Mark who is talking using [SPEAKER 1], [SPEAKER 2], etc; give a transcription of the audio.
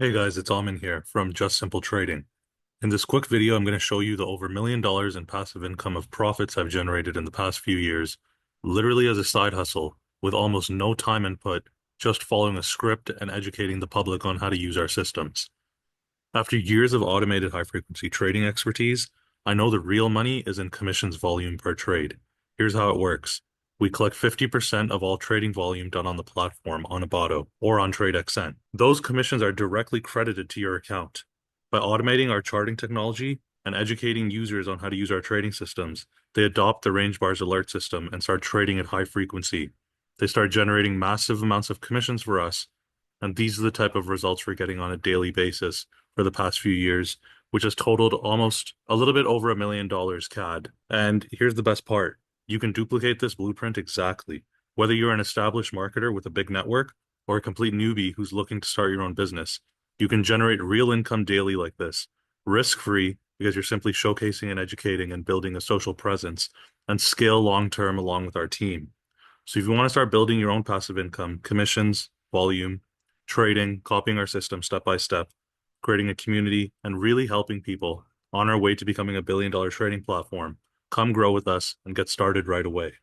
[SPEAKER 1] Hey guys, it's Amin here from Just Simple Trading. In this quick video, I'm going to show you the over $1 million in passive income of profits I've generated in the past few years, literally as a side hustle, with almost no time input, just following a script and educating the public on how to use our systems. After years of automated high-frequency trading expertise, I know the real money is in commissions volume per trade. Here's how it works. We collect 50% of all trading volume done on the platform on Ibotta or on TradeXN. Those commissions are directly credited to your account. By automating our charting technology and educating users on how to use our trading systems, they adopt the range bars alert system and start trading at high frequency. They start generating massive amounts of commissions for us, and these are the type of results we're getting on a daily basis for the past few years, which has totaled almost a little bit over $1 million CAD. And here's the best part. You can duplicate this blueprint exactly, whether you're an established marketer with a big network or a complete newbie who's looking to start your own business. You can generate real income daily like this, risk-free, because you're simply showcasing and educating and building a social presence, and scale long-term along with our team. So if you want to start building your own passive income, commissions, volume, trading, copying our system step by step, creating a community, and really helping people on our way to becoming a billion-dollar trading platform, come grow with us and get started right away.